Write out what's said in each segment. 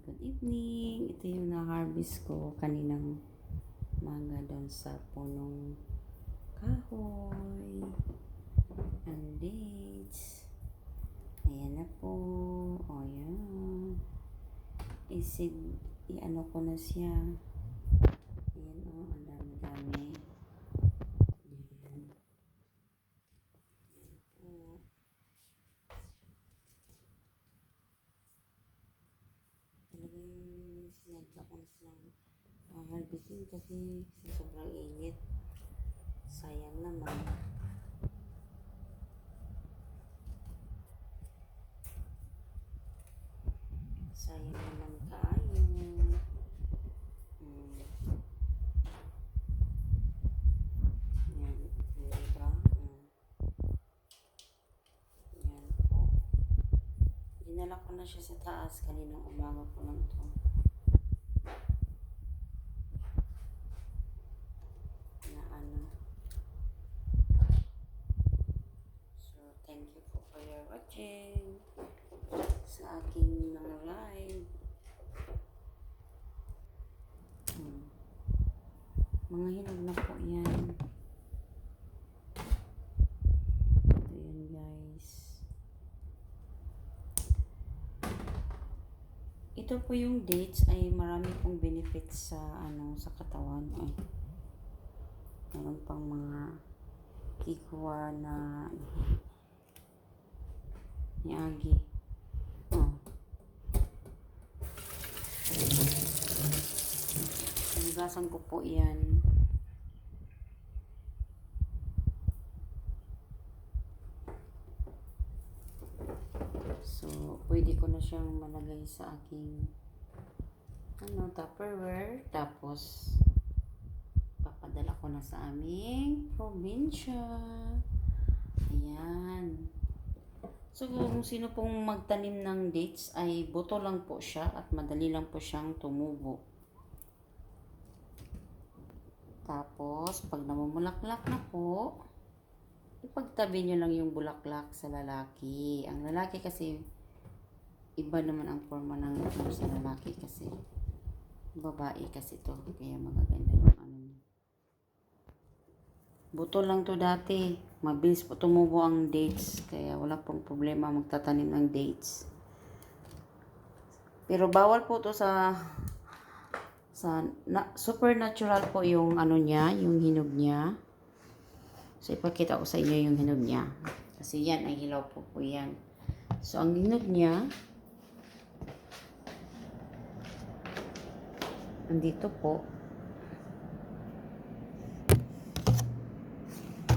Good evening. Ito yung na-harvest ko kaninang manga doon sa punong kahoy. And dates. Ayan na po. O yan. I-ano ko na siya. Ayan o. Ang dami-dami. Talagang sinadya ko na silang harvestin kasi sa sobrang init. Sayang naman. Sayang naman kaayo. Yan. Diba? Yan po. Dinala ko na siya sa taas. Kaninang umaga ko lang to. Na ano. So, thank you po for your watching sa aking mga live. Mga hinog na po yan. Ito yun guys. Ito po yung dates ay marami pong benefits sa sa katawan. Ay, meron pang mga kikuha na niagi. Hinugasan ko po yan. So, pwede ko na siyang malagay sa aking Tupperware. Tapos, papadala ko na sa aming probinsya. Ayan. So, kung sino pong magtanim ng dates ay buto lang po siya at madali lang po siyang tumubo. Tapos, pag namumulaklak na po, ipagtabi nyo lang yung bulaklak sa lalaki. Ang lalaki kasi, iba naman ang forma ng sa lalaki kasi. Babae kasi to. Kaya magaganda yung niya. Buto lang to dati. Mabilis po tumubo ang dates. Kaya wala pong problema magtatanim ng dates. Pero bawal po to sa supernatural po yung niya, yung hinog niya. So, ipakita ko sa inyo yung hinog niya. Kasi yan, ay hilaw po yan. So, ang hinog niya, andito po.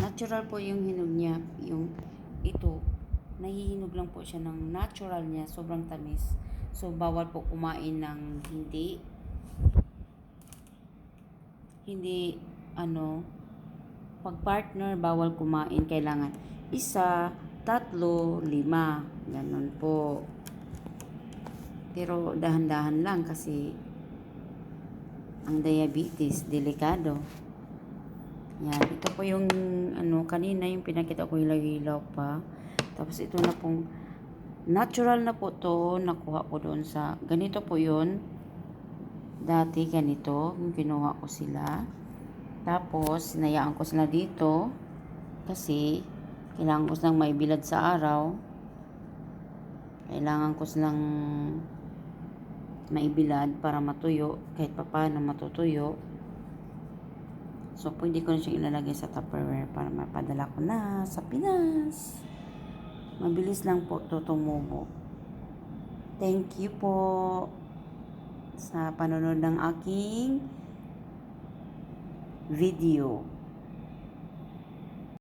Natural po yung hinog niya. Yung ito, nahihinog lang po siya ng natural niya. Sobrang tamis. So, bawal po kumain ng pag partner, bawal kumain. Kailangan 1, 3, 5. Ganon po. Pero dahan-dahan lang kasi ang diabetes, delikado. Yan. Ito po yung kanina yung pinakita ko hilaw-hilaw pa. Tapos ito na pong natural na po to. Nakuha ko doon sa, ganito po yun. Dati ganito, yung kinuha ko sila. Tapos, sinayaan ko sila dito kasi kailangan ko silang maibilad sa araw. Kailangan ko silang maibilad para matuyo. Kahit pa paano matutuyo. So, pwede ko na siyang ilalagay sa Tupperware para mapadala ko na sa Pinas. Mabilis lang po ito tumubo. Thank you po sa panonood ng aking video.